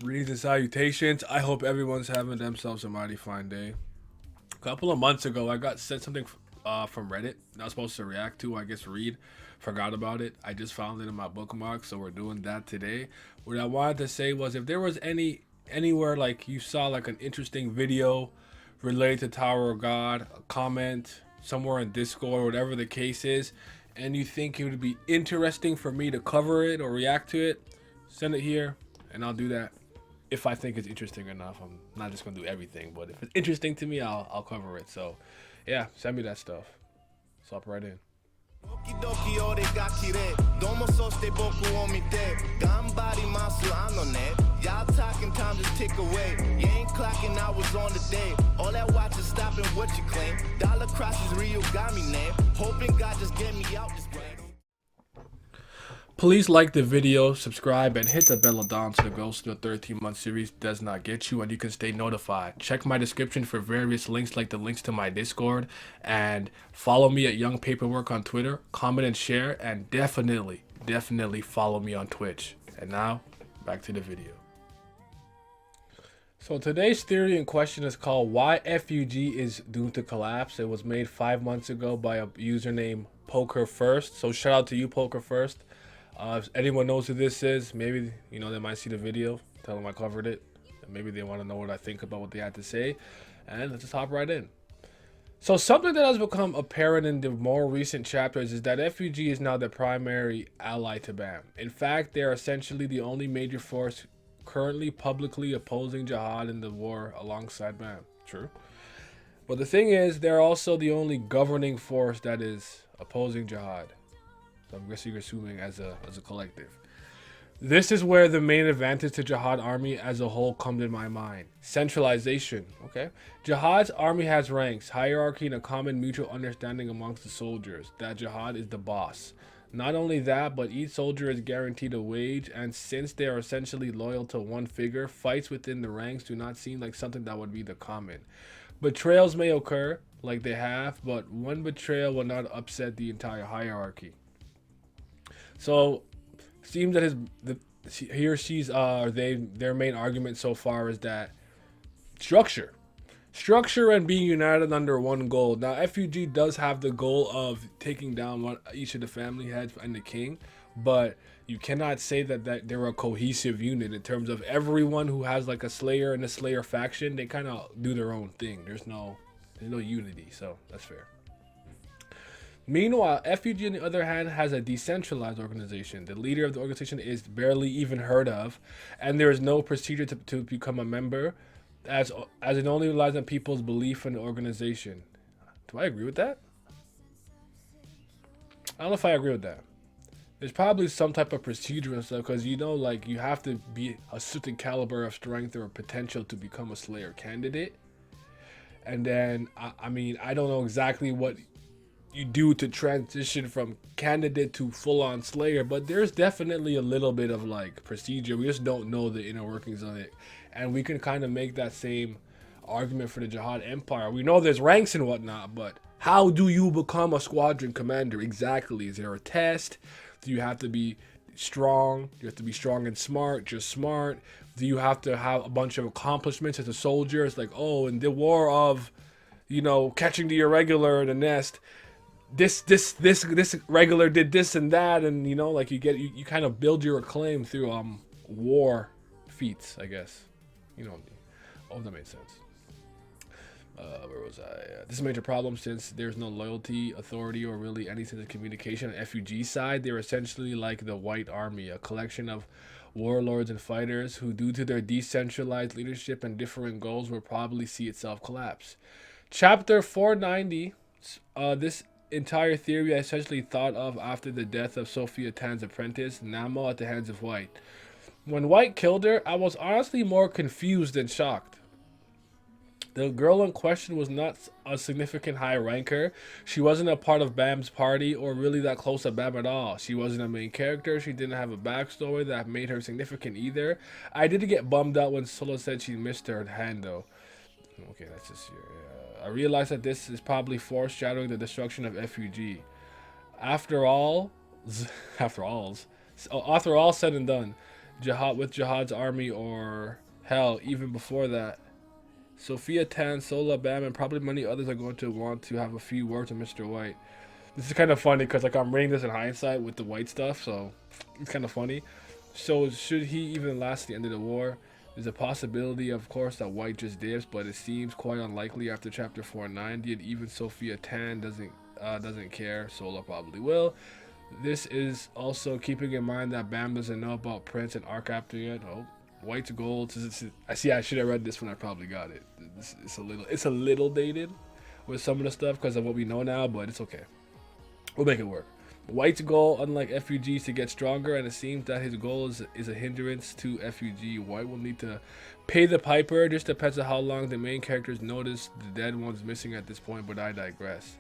Greetings and salutations. I hope everyone's having themselves a mighty fine day. A couple of months ago, I got sent something from Reddit that I was supposed to react to. I guess read. Forgot about it. I just found it in my bookmark, so we're doing that today. What I wanted to say was if there was anywhere like you saw like an interesting video related to Tower of God, a comment somewhere in Discord, whatever the case is, and you think it would be interesting for me to cover it or react to it, send it here and I'll do that if I think it's interesting enough. I'm not just gonna do everything, but if it's interesting to me, I'll cover it. So, yeah, send me that stuff. Swap right in. Y'all talking time just tick away. You ain't clocking hours on the day. All that watching stopping what you claim. Dollar crosses real got me name. Hoping God just get me out this way. Please like the video, subscribe, and hit the bell down so the Ghost of the 13-month series does not get you and you can stay notified. Check my description for various links like the links to my Discord, and follow me at Young Paperwork on Twitter, comment and share, and definitely follow me on Twitch. And now, back to the video. So today's theory in question is called Why FUG is Doomed to Collapse. It was made 5 months ago by a user named Poker First. So shout out to you, Poker First. If anyone knows who this is, maybe they might see the video, tell them I covered it, and maybe they want to know what I think about what they had to say. And let's just hop right in. So something that has become apparent in the more recent chapters is that FUG is now the primary ally to BAM. In fact, they are essentially the only major force currently publicly opposing jihad in the war alongside BAM. True. But the thing is, they're also the only governing force that is opposing jihad. So I'm guessing you're assuming as a collective. This is where the main advantage to Jihad army as a whole comes in my mind. Centralization. Okay. Jihad's army has ranks, hierarchy, and a common mutual understanding amongst the soldiers that Jihad is the boss. Not only that, but each soldier is guaranteed a wage, and since they are essentially loyal to one figure, fights within the ranks do not seem like something that would be the common. Betrayals may occur, like they have, but one betrayal will not upset the entire hierarchy. So, seems that he or she's their main argument so far is that structure and being united under one goal. Now, FUG does have the goal of taking down each of the family heads and the king, but you cannot say that they're a cohesive unit in terms of everyone who has like a Slayer and a Slayer faction. They kind of do their own thing. There's no unity, so that's fair. Meanwhile, FUG on the other hand has a decentralized organization. The leader of the organization is barely even heard of, and there is no procedure to become a member, as it only relies on people's belief in the organization. Do I agree with that? I don't know if I agree with that. There's probably some type of procedure and stuff, because like you have to be a certain caliber of strength or potential to become a Slayer candidate. And then I mean I don't know exactly what you do to transition from candidate to full-on Slayer, but there's definitely a little bit of like procedure. We just don't know the inner workings of it, and we can kind of make that same argument for the Jihad Empire. We know there's ranks and whatnot, but how do you become a squadron commander exactly? Is there a test? Do you have to be strong? You have to be strong and smart, just smart? Do you have to have a bunch of accomplishments as a soldier? It's like, oh, in the war of catching the irregular in the nest, this regular did this and that, and like you kind of build your acclaim through war feats, I guess. Oh, that made sense. Where was I? This is a major problem since there's no loyalty, authority, or really any sense of communication on FUG side. They're essentially like the White Army, a collection of warlords and fighters who, due to their decentralized leadership and differing goals, will probably see itself collapse. Chapter 490. This entire theory I essentially thought of after the death of Sophia Tan's apprentice, Namo, at the hands of White. When White killed her, I was honestly more confused than shocked. The girl in question was not a significant high ranker. She wasn't a part of Bam's party or really that close to Bam at all. She wasn't a main character. She didn't have a backstory that made her significant either. I did get bummed out when Solo said she missed her hand though. Okay, that's just here. I realized that this is probably foreshadowing the destruction of FUG. After all said and done, Jihad's army, or hell, even before that. Sophia Tan, Sola, Bam, and probably many others are going to want to have a few words with Mr. White. This is kind of funny because like I'm reading this in hindsight with the White stuff, so it's kind of funny. So should he even last the end of the war? There's a possibility, of course, that White just dips, but it seems quite unlikely after Chapter 490, and even Sophia Tan doesn't care. Sola probably will. This is also keeping in mind that Bam doesn't know about Prince and Arc after yet. Oh, White's gold. I see. I should have read this when I probably got it. It's a little dated with some of the stuff because of what we know now, but it's okay. We'll make it work. White's goal, unlike FUG, is to get stronger, and it seems that his goal is a hindrance to FUG. White will need to pay the piper. Just depends on how long the main characters notice the dead ones missing at this point, but I digress.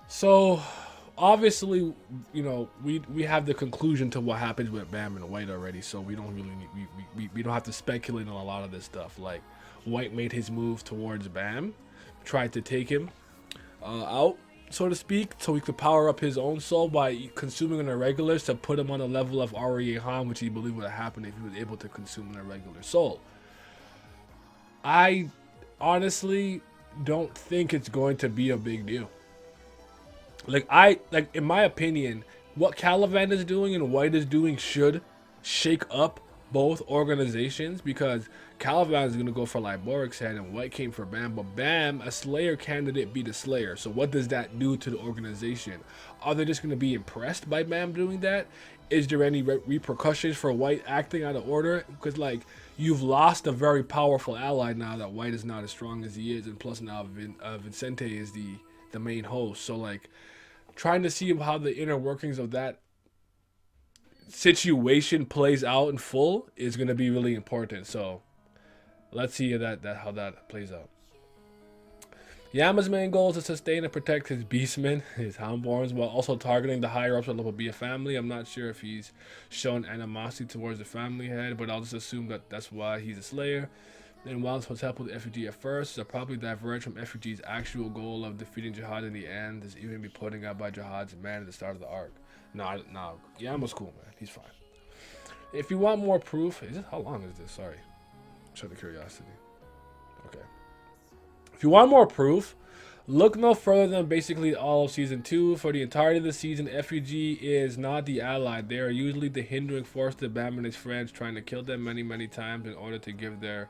So, obviously, you know, we have the conclusion to what happens with Bam and White already, so we don't really we don't have to speculate on a lot of this stuff. Like, White made his move towards Bam, tried to take him out, so to speak, so he could power up his own soul by consuming an irregulars to put him on a level of Arya Han, which he believed would have happened if he was able to consume an irregular soul. I honestly don't think it's going to be a big deal. Like in my opinion, what Caliban is doing and White is doing should shake up both organizations, because Caliban is gonna go for Lyboric's head and White came for Bam, but Bam, a Slayer candidate, beat a Slayer. So what does that do to the organization? Are they just gonna be impressed by Bam doing that? Is there any repercussions for White acting out of order? Because like you've lost a very powerful ally now that White is not as strong as he is, and plus now Vincente is the main host. So like, trying to see how the inner workings of that situation plays out in full is going to be really important. So let's see how that plays out. Yama's main goal is to sustain and protect his beastmen, his houndborns, while also targeting the higher ups of the Bia family. I'm not sure if he's shown animosity towards the family head, but I'll just assume that that's why he's a Slayer. And while this was helpful to FUG at first, they'll probably diverge from FUG's actual goal of defeating Jihad in the end. There's even be putting out by Jihad's man at the start of the arc. Nah, Yama's cool, man. He's fine. If you want more proof, how long is this? Sorry. Just out of curiosity. Okay. If you want more proof, look no further than basically all of Season 2. For the entirety of the season, FUG is not the ally. They are usually the hindering force to Bam and his friends, trying to kill them many, many times in order to give their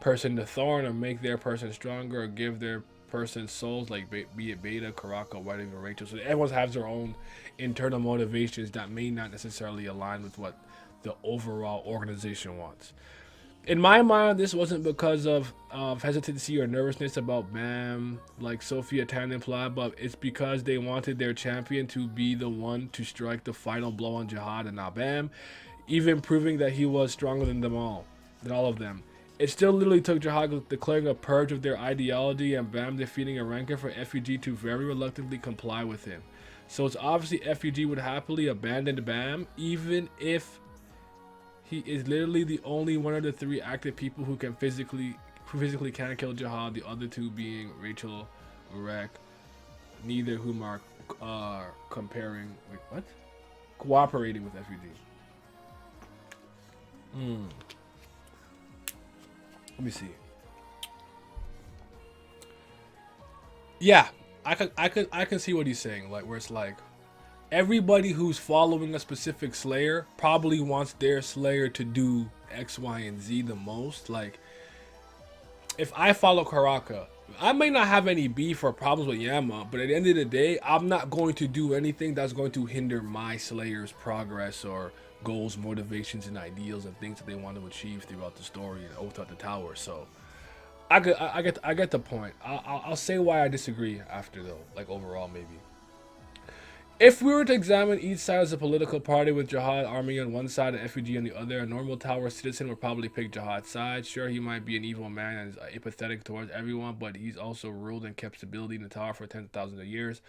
person the thorn, or make their person stronger, or give their person souls, like be it Beta, Karaka, White, even Rachel. So everyone has their own internal motivations that may not necessarily align with what the overall organization wants. In my mind, this wasn't because of hesitancy or nervousness about Bam, like Sophia Tan implied, but it's because they wanted their champion to be the one to strike the final blow on Jihad and not Bam, even proving that he was stronger than all of them. It still literally took Jihad declaring a purge of their ideology and Bam defeating a ranker for FUG to very reluctantly comply with him. So it's obviously FUG would happily abandon Bam, even if he is literally the only one of the three active people who physically can kill Jihad, the other two being Rachel, Rek, neither whom are cooperating with FUG. Let me see. Yeah, I can see what he's saying. Like, where it's like, everybody who's following a specific Slayer probably wants their Slayer to do X, Y, and Z the most. Like, if I follow Karaka, I may not have any beef or problems with Yama, but at the end of the day, I'm not going to do anything that's going to hinder my Slayer's progress or goals, motivations, and ideals and things that they want to achieve throughout the story and Oath at the Tower. So I get the point. I'll say why I disagree after though. Like overall, maybe. If we were to examine each side as a political party with Jihad army on one side and FUG on the other, a normal Tower citizen would probably pick Jihad's side. Sure, he might be an evil man and is apathetic towards everyone, but he's also ruled and kept stability in the Tower for 10,000 years.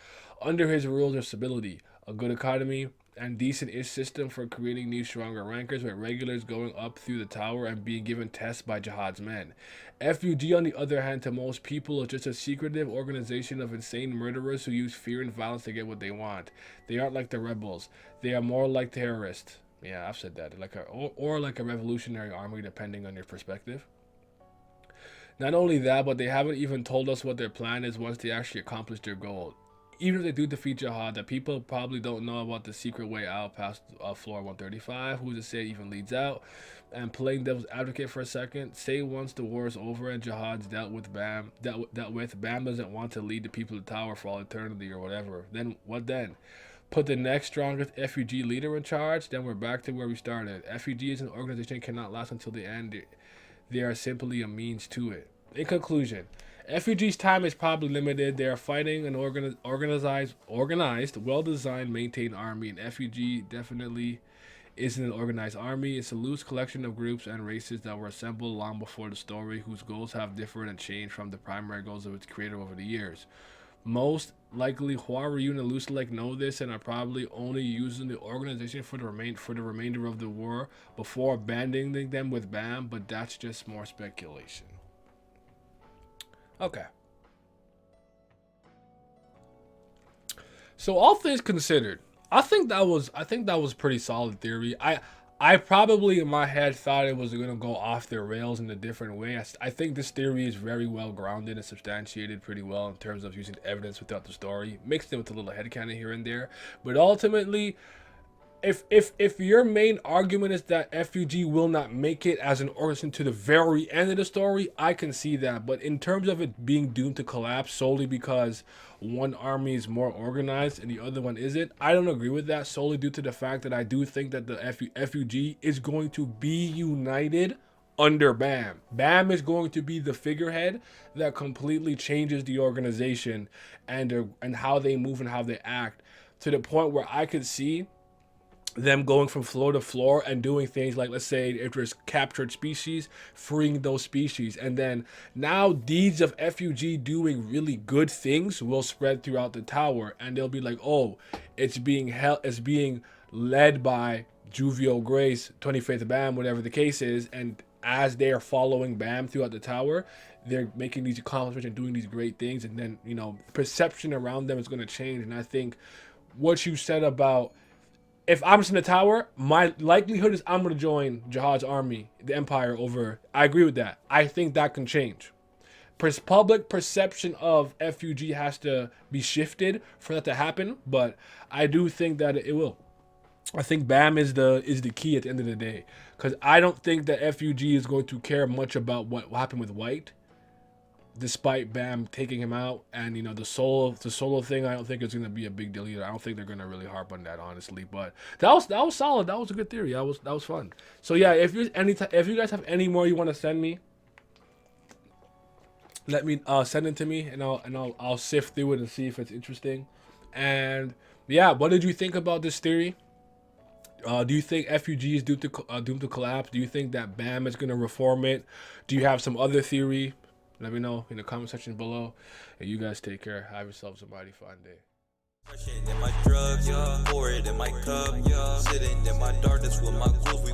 Under his rules, there's stability, a good economy, and decent-ish system for creating new stronger rankers, with regulars going up through the Tower and being given tests by Jihad's men. FUG, on the other hand, to most people, is just a secretive organization of insane murderers who use fear and violence to get what they want. They aren't like the rebels. They are more like terrorists. Yeah, I've said that. Like or like a revolutionary army, depending on your perspective. Not only that, but they haven't even told us what their plan is once they actually accomplish their goal. Even if they do defeat Jihad, that people probably don't know about the secret way out past floor 135. Who's to say it even leads out? And playing devil's advocate for a second, say once the war is over and Jihad's dealt with Bam doesn't want to lead the people of the tower for all eternity or whatever. Then what then? Put the next strongest FUG leader in charge, then we're back to where we started. FUG as an organization cannot last until the end. They are simply a means to it. In conclusion, FUG's time is probably limited. They are fighting an organized, well-designed, maintained army, and FUG definitely isn't an organized army. It's a loose collection of groups and races that were assembled long before the story, whose goals have differed and changed from the primary goals of its creator over the years. Most likely, Hua, Ryun, and Lusalek know this and are probably only using the organization for the remainder of the war before abandoning them with Bam, but that's just more speculation. Okay. So all things considered, I think that was pretty solid theory. I probably in my head thought it was gonna go off the rails in a different way. I think this theory is very well grounded and substantiated pretty well in terms of using evidence without the story, mixed in with a little headcanon here and there. But ultimately, if your main argument is that FUG will not make it as an organization to the very end of the story, I can see that. But in terms of it being doomed to collapse solely because one army is more organized and the other one isn't, I don't agree with that, solely due to the fact that I do think that the FUG is going to be united under Bam. Bam is going to be the figurehead that completely changes the organization and how they move and how they act, to the point where I could see them going from floor to floor and doing things like, let's say if there's captured species, freeing those species, and then now deeds of FUG doing really good things will spread throughout the tower, and they'll be like, oh, it's being led by Juvio Grace, 25th Bam, whatever the case is, and as they are following Bam throughout the tower, they're making these accomplishments and doing these great things, and then, you know, perception around them is going to change. And I think what you said about, if I'm just in the tower, my likelihood is I'm going to join Jihad's army, the Empire, over. I agree with that. I think that can change. Public perception of FUG has to be shifted for that to happen, but I do think that it will. I think Bam is the key at the end of the day, because I don't think that FUG is going to care much about what happened with White, despite Bam taking him out. And, you know, the solo thing, I don't think it's going to be a big deal either. I don't think they're going to really harp on that, honestly. But that was solid. That was a good theory. That was fun. So yeah, if you guys have any more you want to send me, let me send it to me, and I'll sift through it and see if it's interesting. And yeah, what did you think about this theory? Do you think FUG is doomed to collapse? Do you think that Bam is going to reform it? Do you have some other theory? Let me know in the comment section below. And you guys take care. Have yourselves a mighty fine day. In my drugs, pour it in my cup, sitting in my darkness with my ghouls, we